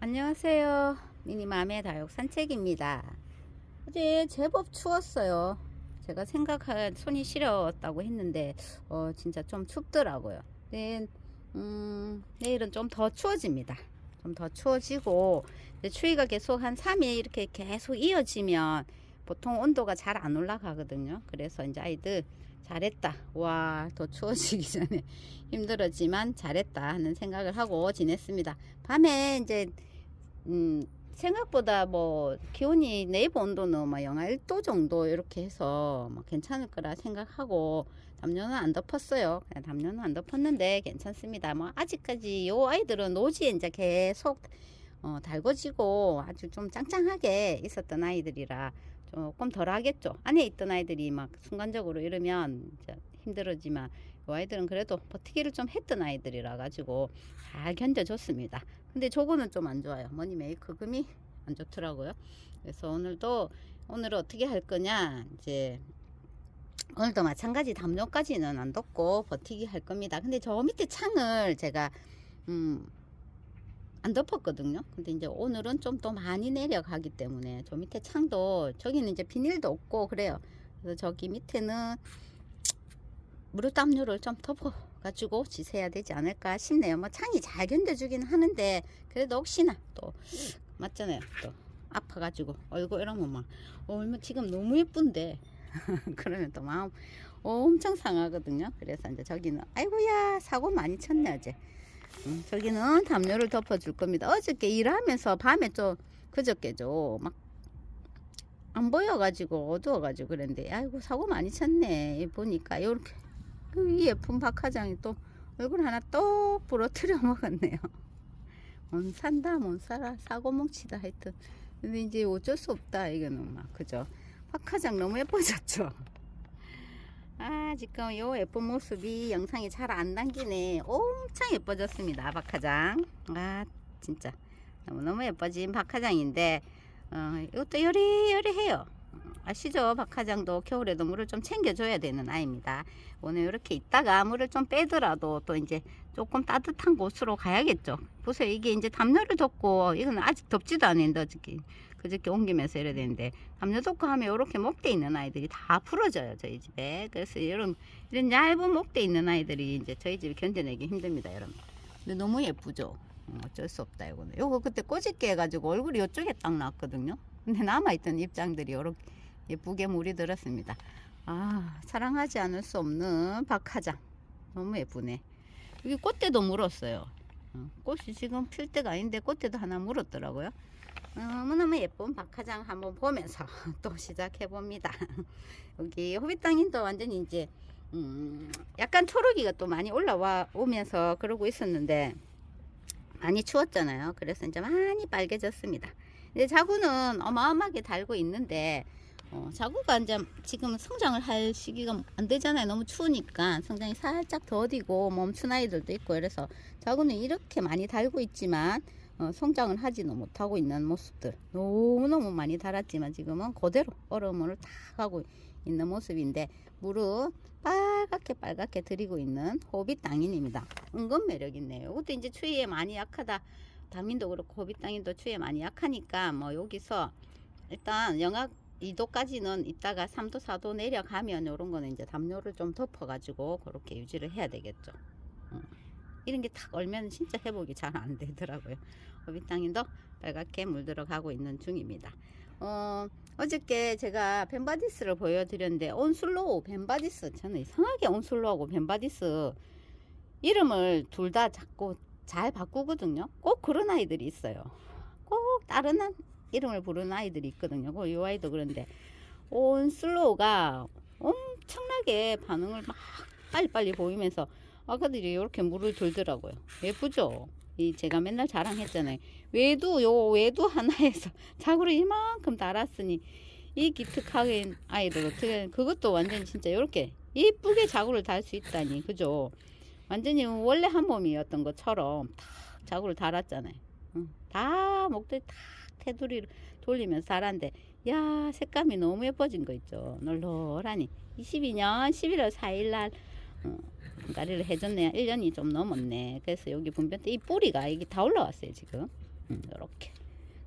안녕하세요. 미니맘의 다육 산책입니다. 어제 제법 추웠어요. 제가 생각한 손이 시렸다고 했는데 진짜 좀 춥더라고요. 내일은 좀 더 추워집니다. 좀 더 추워지고 추위가 계속 한 3일 이렇게 계속 이어지면 보통 온도가 잘 안 올라가거든요. 그래서 이제 아이들 잘했다. 와, 더 추워지기 전에 힘들었지만 잘했다 하는 생각을 하고 지냈습니다. 밤에 이제 생각보다 뭐 기온이 내부 온도는 뭐 영하 1도 정도 이렇게 해서 뭐 괜찮을 거라 생각하고 담요는 안 덮었어요. 그냥 담요는 안 덮었는데 괜찮습니다. 뭐 아직까지 요 아이들은 노지에 이제 계속 달궈지고 아주 좀 짱짱하게 있었던 아이들이라 조금 덜 하겠죠. 안에 있던 아이들이 막 순간적으로 이러면 힘들어지만 이 아이들은 그래도 버티기를 좀 했던 아이들이라 가지고 잘 견뎌줬습니다. 근데 저거는 좀 안 좋아요. 머니 메이크업이 안 좋더라고요. 그래서 오늘은 어떻게 할 거냐, 이제 오늘도 마찬가지 담요까지는 안 덮고 버티기 할 겁니다. 근데 저 밑에 창을 제가 안 덮었거든요. 근데 이제 오늘은 좀 더 많이 내려가기 때문에 저 밑에 창도, 저기는 이제 비닐도 없고 그래요. 그래서 저기 밑에는 무릎 담요를 좀 덮어 가지고 지세야 되지 않을까 싶네요. 뭐 창이 잘 견뎌주긴 하는데 그래도 혹시나 또 맞잖아요. 또 아파가지고 얼굴 이러면 막 얼마 지금 너무 예쁜데 그러면 또 마음 엄청 상하거든요. 그래서 이제 저기는 아이고야 사고 많이 쳤네 어제. 저기는 담요를 덮어줄 겁니다. 어저께 일하면서 밤에 좀 그저께죠 막 안 보여가지고 어두워가지고 그랬는데 아이고 사고 많이 쳤네. 보니까 요렇게 이 예쁜 박하장이 또 얼굴 하나 똑 부러뜨려 먹었네요. 못 산다 못 살아 사고 뭉치다 하여튼. 근데 이제 어쩔 수 없다 이거는 막 그죠. 박하장 너무 예뻐졌죠. 아 지금 요 예쁜 모습이 영상이 잘 안 담기네. 엄청 예뻐졌습니다 박하장. 아 진짜 너무너무 예뻐진 박하장인데 이것도 요리요리해요. 아시죠? 박하장도 겨울에도 물을 좀 챙겨줘야 되는 아이입니다. 오늘 이렇게 있다가 물을 좀 빼더라도 또 이제 조금 따뜻한 곳으로 가야겠죠. 보세요. 이게 이제 담요를 덮고, 이건 아직 덥지도 않은데 그저께 옮기면서 이래야 되는데, 담요 덮고 하면 이렇게 목대 있는 아이들이 다 부러져요. 저희 집에. 그래서 이런 얇은 목대 있는 아이들이 이제 저희 집에 견뎌내기 힘듭니다. 여러분. 근데 너무 예쁘죠? 어쩔 수 없다 이거는. 요거 그때 꼬집게 해가지고 얼굴이 이쪽에 딱 나왔거든요. 근데 남아있던 입장들이 이렇게 예쁘게 물이 들었습니다. 아 사랑하지 않을 수 없는 박하장 너무 예쁘네. 여기 꽃대도 물었어요. 꽃이 지금 필 때가 아닌데 꽃대도 하나 물었더라고요. 너무너무 예쁜 박하장 한번 보면서 또 시작해 봅니다. 여기 호빗땅인도 완전히 이제 약간 초록이가 또 많이 올라와 오면서 그러고 있었는데 많이 추웠잖아요. 그래서 이제 많이 빨개졌습니다. 이제 자구는 어마어마하게 달고 있는데 자구가 이제 지금 성장을 할 시기가 안 되잖아요. 너무 추우니까 성장이 살짝 더디고 멈춘 아이들도 있고 그래서 자구는 이렇게 많이 달고 있지만 성장을 하지는 못하고 있는 모습들 너무너무 많이 달았지만 지금은 그대로 얼음을 다 가고 있는 모습인데 물은 빨갛게 들이고 있는 호빗 당인입니다. 은근 매력 있네요. 이것도 이제 추위에 많이 약하다. 당인도 그렇고 호빗 당인도 추위에 많이 약하니까 뭐 여기서 일단 영하 2도까지는 있다가 3도 4도 내려가면 이런 거는 이제 담요를 좀 덮어 가지고 그렇게 유지를 해야 되겠죠. 이런 게 탁 얼면 진짜 회복이 잘 안 되더라고요. 호빗 당인도 빨갛게 물들어가고 있는 중입니다. 어저께 제가 벤바디스를 보여드렸는데 온슬로우 벤바디스, 저는 이상하게 온슬로우하고 벤바디스 이름을 둘 다 자꾸 잘 바꾸거든요. 꼭 그런 아이들이 있어요. 꼭 다른 이름을 부르는 아이들이 있거든요. 이 아이도 그런데 온슬로우가 엄청나게 반응을 막 빨리빨리 보이면서 아가들이 이렇게 물을 들더라고요. 예쁘죠? 제가 맨날 자랑했잖아요. 외두 하나에서 자구를 이만큼 달았으니 이 기특하게 아이들 어떻게 그것도 완전히 진짜 이렇게 이쁘게 자구를 달 수 있다니 그죠? 완전히 원래 한 몸이었던 것처럼 탁 자구를 달았잖아요. 다 목도리 탁 테두리 돌리면서 달았는데 야 색감이 너무 예뻐진 거 있죠. 널널하니 22년 11월 4일 날 분갈이를 해줬네요. 1년이 좀 넘었네. 그래서 여기 분변 때 이 뿌리가 이게 다 올라왔어요 지금. 이렇게.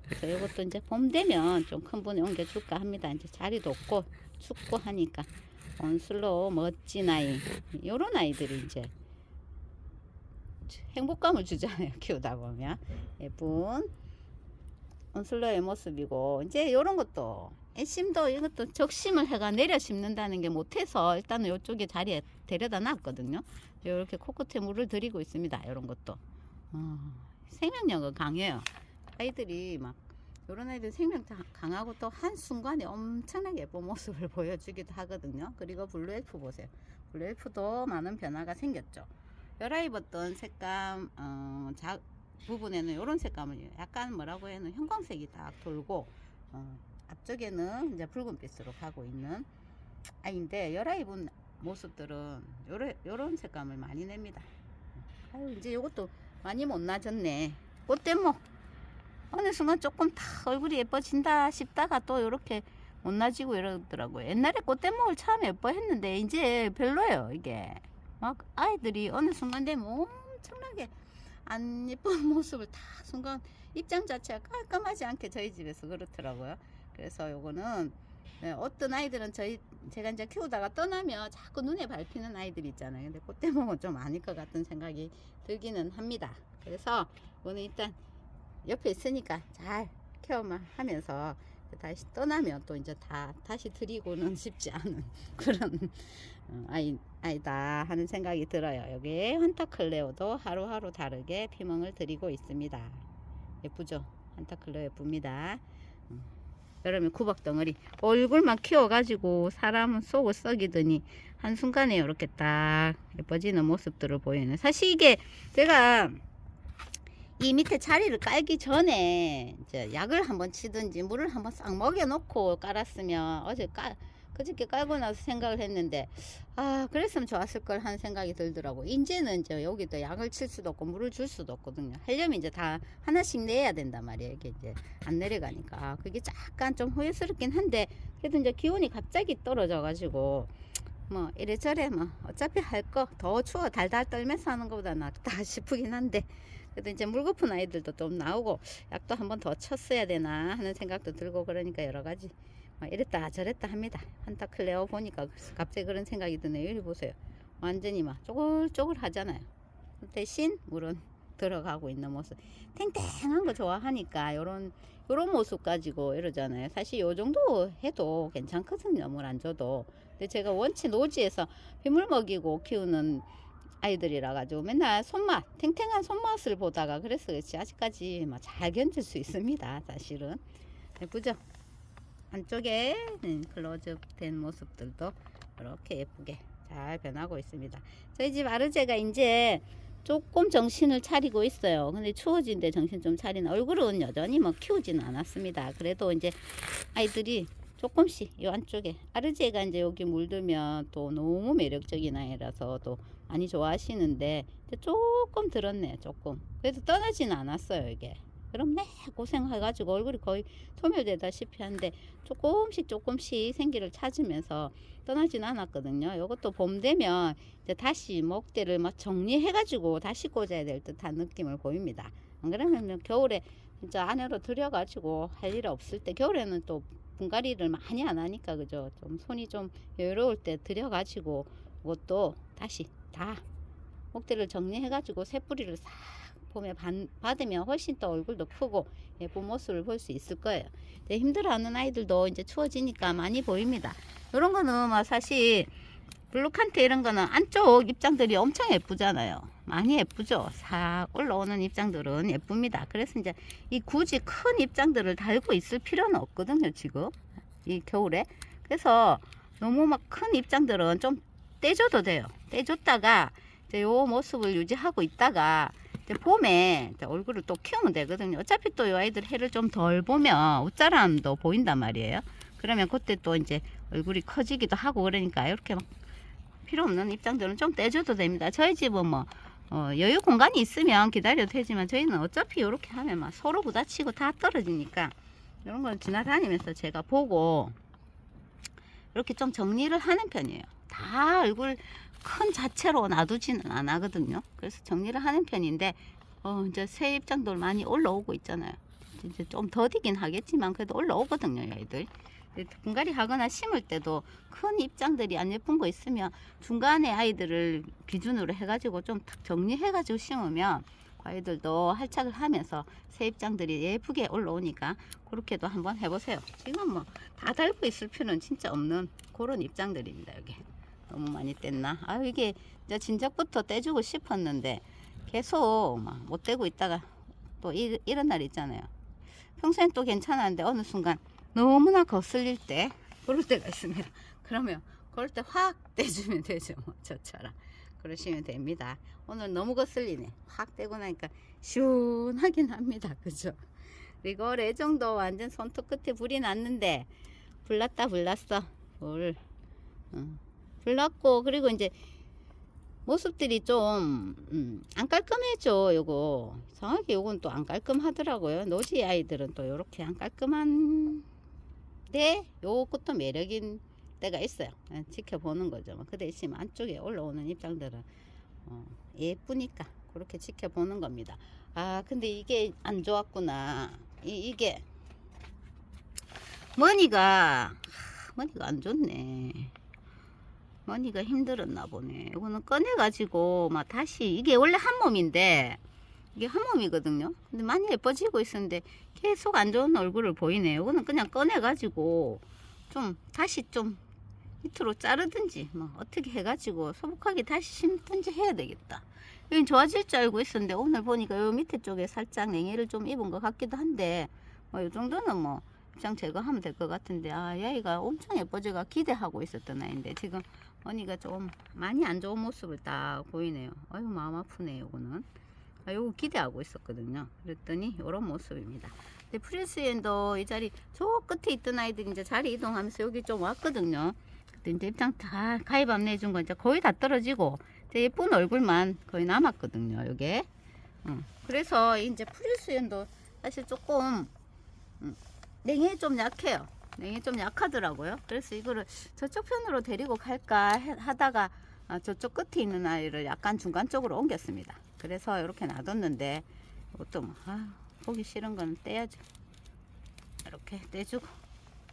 그래서 이것도 이제 봄 되면 좀 큰 분에 옮겨줄까 합니다. 이제 자리도 없고 춥고 하니까. 온슬로 멋진 아이, 요런 아이들이 이제 행복감을 주잖아요. 키우다 보면 예쁜 온슬로의 모습이고, 이제 요런 것도 애심도 이것도 적심을 해가 내려 심는다는 게 못해서 일단은 요쪽에 자리에 데려다 놨거든요. 이렇게 코끝에 물을 들이고 있습니다. 이런 것도 생명력은 강해요. 아이들이 막 요런 아이들 생명 강하고 또 한순간에 엄청나게 예쁜 모습을 보여주기도 하거든요. 그리고 블루엘프 보세요. 블루엘프도 많은 변화가 생겼죠. 열아 입었던 색감 부분에는 이런 색감을 약간 뭐라고 해는 형광색이 딱 돌고 앞쪽에는 이제 붉은빛으로 가고 있는 아이인데, 열아 입은 모습들은 요런 색감을 많이 냅니다. 아유, 이제 요것도 많이 못 나졌네. 꽃대모 어느 순간 조금 다 얼굴이 예뻐진다 싶다가 또 요렇게 못 나지고 이러더라고요. 옛날에 꽃대목을 참 예뻐했는데 이제 별로예요. 이게 막 아이들이 어느 순간 되면 엄청나게 안 예쁜 모습을 다 순간 입장 자체가 깔끔하지 않게 저희 집에서 그렇더라고요. 그래서 요거는 어떤 아이들은 제가 이제 키우다가 떠나면 자꾸 눈에 밟히는 아이들 있잖아요. 근데 꽃대목은 좀 아닐 것 같은 생각이 들기는 합니다. 그래서 이거는 일단 옆에 있으니까 잘 케어만 하면서 다시 떠나면 또 이제 다시 드리고는 싶지 않은 그런 아이다 하는 생각이 들어요. 여기 환타클레오도 하루하루 다르게 피멍을 드리고 있습니다. 예쁘죠? 환타클레오 예쁩니다. 여름에 구박덩어리 얼굴만 키워가지고 사람은 속을 썩이더니 한순간에 이렇게 딱 예뻐지는 모습들을 보이는. 사실 이게 제가 이 밑에 자리를 깔기 전에 이제 약을 한번 치든지 물을 한번 싹 먹여 놓고 깔았으면, 그저께 깔고 나서 생각을 했는데 그랬으면 좋았을 걸 하는 생각이 들더라고. 이제는 이제 여기도 약을 칠 수도 없고 물을 줄 수도 없거든요. 하려면 이제 다 하나씩 내야 된단 말이에요. 이게 이제 안 내려가니까 그게 약간 좀 후회스럽긴 한데, 그래도 이제 기온이 갑자기 떨어져 가지고 뭐 이래저래 뭐 어차피 할 거 더 추워 달달 떨면서 하는 것보다 낫다 싶긴 한데, 그래도 이제 물고픈 아이들도 좀 나오고 약도 한번 더 쳤어야 되나 하는 생각도 들고, 그러니까 여러 가지 이랬다 저랬다 합니다. 환타클레오 보니까 갑자기 그런 생각이 드네요. 여기 보세요. 완전히 막 쪼글쪼글 하잖아요. 대신 물은 들어가고 있는 모습. 탱탱한 거 좋아하니까 요런 모습 가지고 이러잖아요. 사실 요 정도 해도 괜찮거든요. 물 안 줘도. 근데 제가 원체 노지에서 빗물 먹이고 키우는 아이들이라 가지고 맨날 탱탱한 손맛을 보다가 그래서 그렇지 아직까지 잘 견딜 수 있습니다. 사실은 예쁘죠? 안쪽에 클로즈업 된 모습들도 이렇게 예쁘게 잘 변하고 있습니다. 저희 집 아르제가 이제 조금 정신을 차리고 있어요. 근데 추워진데 정신 좀 차리는, 얼굴은 여전히 키우지는 않았습니다. 그래도 이제 아이들이 조금씩 이 안쪽에 아르제가 이제 여기 물들면 또 너무 매력적인 아이라서 또 많이 좋아하시는데 조금 들었네요. 조금. 그래도 떠나지는 않았어요. 이게 그럼 고생해가지고 얼굴이 거의 소멸되다시피 한데 조금씩 생기를 찾으면서 떠나지는 않았거든요. 이것도 봄 되면 이제 다시 목대를 정리해가지고 다시 꽂아야 될 듯한 느낌을 보입니다. 안 그러면 겨울에 진짜 안으로 들여가지고 할 일 없을 때, 겨울에는 또 분갈이를 많이 안 하니까 그죠? 좀 손이 좀 여유로울 때 들여가지고 이것도 다시 다 목대를 정리해가지고 새 뿌리를 싹 봄에 받으면 훨씬 더 얼굴도 크고 예쁜 모습을 볼 수 있을 거예요. 힘들어하는 아이들도 이제 추워지니까 많이 보입니다. 이런 거는 사실 블루칸트 이런 거는 안쪽 입장들이 엄청 예쁘잖아요. 많이 예쁘죠. 싹 올라오는 입장들은 예쁩니다. 그래서 이제 굳이 큰 입장들을 달고 있을 필요는 없거든요. 지금 이 겨울에. 그래서 너무 큰 입장들은 좀 떼줘도 돼요. 떼줬다가 이제 요 모습을 유지하고 있다가 이제 봄에 이제 얼굴을 또 키우면 되거든요. 어차피 또 이 아이들 해를 좀 덜 보면 옷자람도 보인단 말이에요. 그러면 그때 또 이제 얼굴이 커지기도 하고 그러니까 이렇게 필요 없는 입장들은 좀 떼줘도 됩니다. 저희 집은 여유 공간이 있으면 기다려도 되지만 저희는 어차피 이렇게 하면 서로 부딪히고 다 떨어지니까 이런 걸 지나다니면서 제가 보고 이렇게 좀 정리를 하는 편이에요. 다 얼굴 큰 자체로 놔두지는 않거든요. 그래서 정리를 하는 편인데 이제 새 입장들 많이 올라오고 있잖아요. 이제 좀 더디긴 하겠지만 그래도 올라오거든요, 얘들. 분갈이 하거나 심을 때도 큰 입장들이 안 예쁜 거 있으면 중간에 아이들을 기준으로 해가지고 좀 탁 정리해가지고 심으면 그 아이들도 활착을 하면서 새 입장들이 예쁘게 올라오니까 그렇게도 한번 해보세요. 지금 뭐 다 달고 있을 필요는 진짜 없는 그런 입장들입니다. 여기 너무 많이 뗐나? 아, 이게 이제 진작부터 떼주고 싶었는데 계속 막 못 떼고 있다가 또 이런 날 있잖아요. 평소엔 또 괜찮았는데 어느 순간 너무나 거슬릴 때 그럴 때가 있습니다. 그러면 그럴 때 확 떼주면 되죠. 뭐 저처럼 그러시면 됩니다. 오늘 너무 거슬리네. 확 떼고 나니까 시원하긴 합니다. 그죠? 그리고 레종도 완전 손톱 끝에 불이 났는데 불났다 불났어. 불났고 그리고 이제 모습들이 좀 안 깔끔해져. 요거 정확히 요건 또 안 깔끔하더라고요. 노지 아이들은 또 요렇게 안 깔끔한데 요것도 매력인 때가 있어요. 지켜보는 거죠. 그 대신 안쪽에 올라오는 입장들은 예쁘니까 그렇게 지켜보는 겁니다. 아, 근데 이게 안 좋았구나. 이게 머니가 안 좋네. 머니가 힘들었나 보네. 이거는 꺼내가지고 막 다시, 이게 원래 한 몸인데 이게 한 몸이거든요. 근데 많이 예뻐지고 있었는데 계속 안 좋은 얼굴을 보이네. 이거는 그냥 꺼내가지고 좀 다시 좀 밑으로 자르든지 뭐 어떻게 해가지고 소복하게 다시 심든지 해야 되겠다. 여긴 좋아질 줄 알고 있었는데 오늘 보니까 요 밑에 쪽에 살짝 냉해를 좀 입은 것 같기도 한데 뭐 요 정도는 뭐 입장 제거하면 될 것 같은데, 아, 이 아이가 엄청 예뻐져가 기대하고 있었던 아이인데 지금 언니가 좀 많이 안 좋은 모습을 딱 보이네요. 아유, 마음 아프네. 요거는 요거 기대하고 있었거든요. 그랬더니 요런 모습입니다. 근데 프린스엔도 이 자리 저 끝에 있던 아이들이 이제 자리 이동하면서 여기 좀 왔거든요. 그때 이제 입장 다 가입 안내해 준 거 이제 거의 다 떨어지고 이제 예쁜 얼굴만 거의 남았거든요. 요게 그래서 이제 프린스엔도 사실 조금 냉해 좀 약해요. 냉해 좀 약하더라고요. 그래서 이거를 저쪽 편으로 데리고 갈까 하다가 저쪽 끝에 있는 아이를 약간 중간 쪽으로 옮겼습니다. 그래서 이렇게 놔뒀는데 이것도 뭐, 보기 싫은 건 떼야죠. 이렇게 떼주고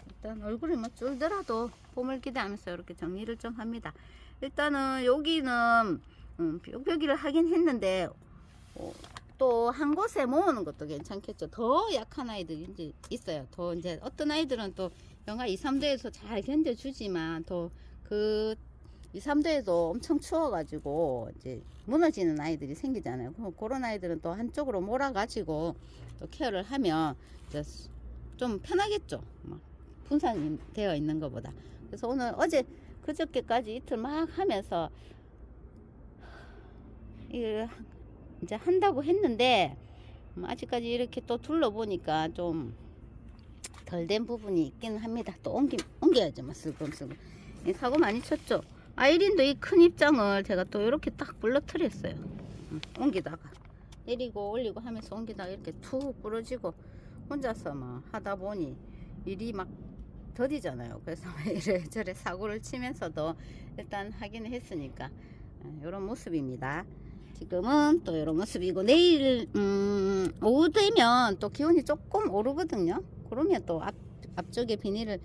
일단 얼굴이 뭐 줄더라도 봄을 기대하면서 이렇게 정리를 좀 합니다. 일단은 여기는 뿅뿅이를 하긴 했는데 또 한 곳에 모으는 것도 괜찮겠죠. 더 약한 아이들이 이제 있어요. 더 이제 어떤 아이들은 또 영하 2, 3도에서 잘 견뎌주지만 또 그 2, 3도에도 엄청 추워가지고 이제 무너지는 아이들이 생기잖아요. 그런 아이들은 또 한쪽으로 몰아가지고 또 케어를 하면 이제 좀 편하겠죠. 막 분산이 되어 있는 것보다. 그래서 오늘 그저께까지 이틀 막 하면서 이제 한다고 했는데 아직까지 이렇게 또 둘러보니까 좀 덜 된 부분이 있긴 합니다. 또 옮겨야죠. 뭐 슬금슬금. 사고 많이 쳤죠. 아이린도 이 큰 입장을 제가 또 이렇게 딱 불러트렸어요. 옮기다가 내리고 올리고 하면서 옮기다가 이렇게 툭 부러지고 혼자서 막 하다 보니 일이 막 더디잖아요. 그래서 이래저래 사고를 치면서도 일단 하긴 했으니까 이런 모습입니다. 지금은 또 이런 모습이고 내일 오후 되면 또 기온이 조금 오르거든요. 그러면 또 앞쪽에 비닐을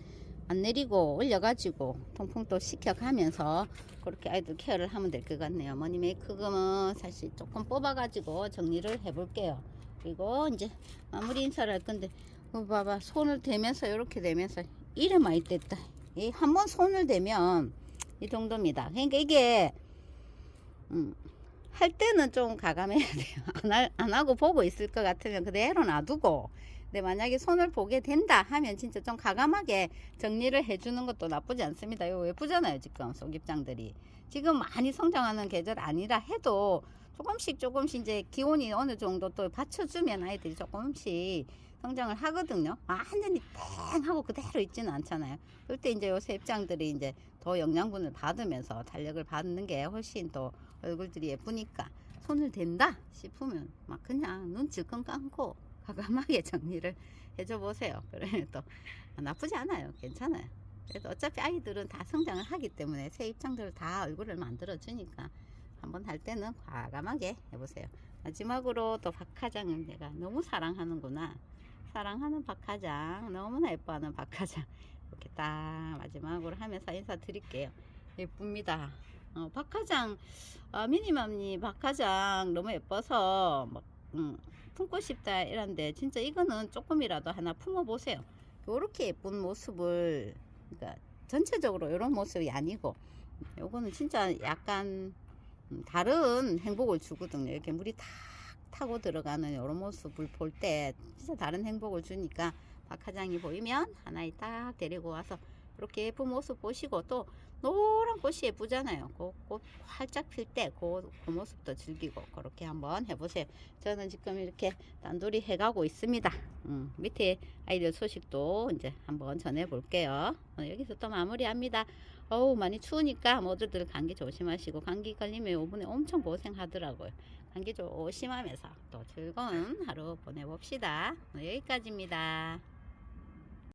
안 내리고 올려가지고 통풍 또 시켜가면서 그렇게 아이들 케어를 하면 될 것 같네요. 머니 메이크업은 사실 조금 뽑아가지고 정리를 해볼게요. 그리고 이제 마무리 인사를 할 건데 봐봐, 손을 대면서 이렇게 대면서 이래 많이 뗐다. 한 번 손을 대면 이 정도입니다. 그러니까 이게 할 때는 좀 가감해야 돼요. 안 하고 보고 있을 것 같으면 그대로 놔두고, 근데 만약에 손을 보게 된다 하면 진짜 좀 가감하게 정리를 해주는 것도 나쁘지 않습니다. 이거 예쁘잖아요. 지금 속입장들이 지금 많이 성장하는 계절 아니라 해도 조금씩 이제 기온이 어느 정도 또 받쳐주면 아이들이 조금씩 성장을 하거든요. 완전히 땡 하고 그대로 있지는 않잖아요. 그럴 때 이제 요새 입장들이 이제 더 영양분을 받으면서 탄력을 받는 게 훨씬 또 얼굴들이 예쁘니까 손을 댄다 싶으면 막 그냥 눈 질끈 감고 과감하게 정리를 해줘 보세요. 그러면 또 나쁘지 않아요. 괜찮아요. 그래도 어차피 아이들은 다 성장을 하기 때문에 새 입장들 다 얼굴을 만들어 주니까 한번 할 때는 과감하게 해보세요. 마지막으로 또 박하장은 내가 너무 사랑하는구나. 사랑하는 박하장, 너무나 예뻐하는 박하장, 이렇게 딱 마지막으로 하면서 인사드릴게요. 예쁩니다. 박하장, 미니맘니 박하장 너무 예뻐서 막 품고 싶다 이런데, 진짜 이거는 조금이라도 하나 품어 보세요. 요렇게 예쁜 모습을, 그러니까 전체적으로 이런 모습이 아니고 요거는 진짜 약간 다른 행복을 주거든요. 이렇게 물이 탁 타고 들어가는 이런 모습을 볼 때 진짜 다른 행복을 주니까, 박하장이 보이면 하나에 딱 데리고 와서 이렇게 예쁜 모습 보시고, 또 노란 꽃이 예쁘잖아요. 그 꽃 활짝 필 때 그 모습도 즐기고 그렇게 한번 해보세요. 저는 지금 이렇게 단둘이 해가고 있습니다. 밑에 아이들 소식도 이제 한번 전해 볼게요. 여기서 또 마무리합니다. 어우, 많이 추우니까 모두들 감기 조심하시고, 감기 걸리면 이번에 엄청 고생하더라고요. 감기 조심하면서 또 즐거운 하루 보내봅시다. 여기까지입니다.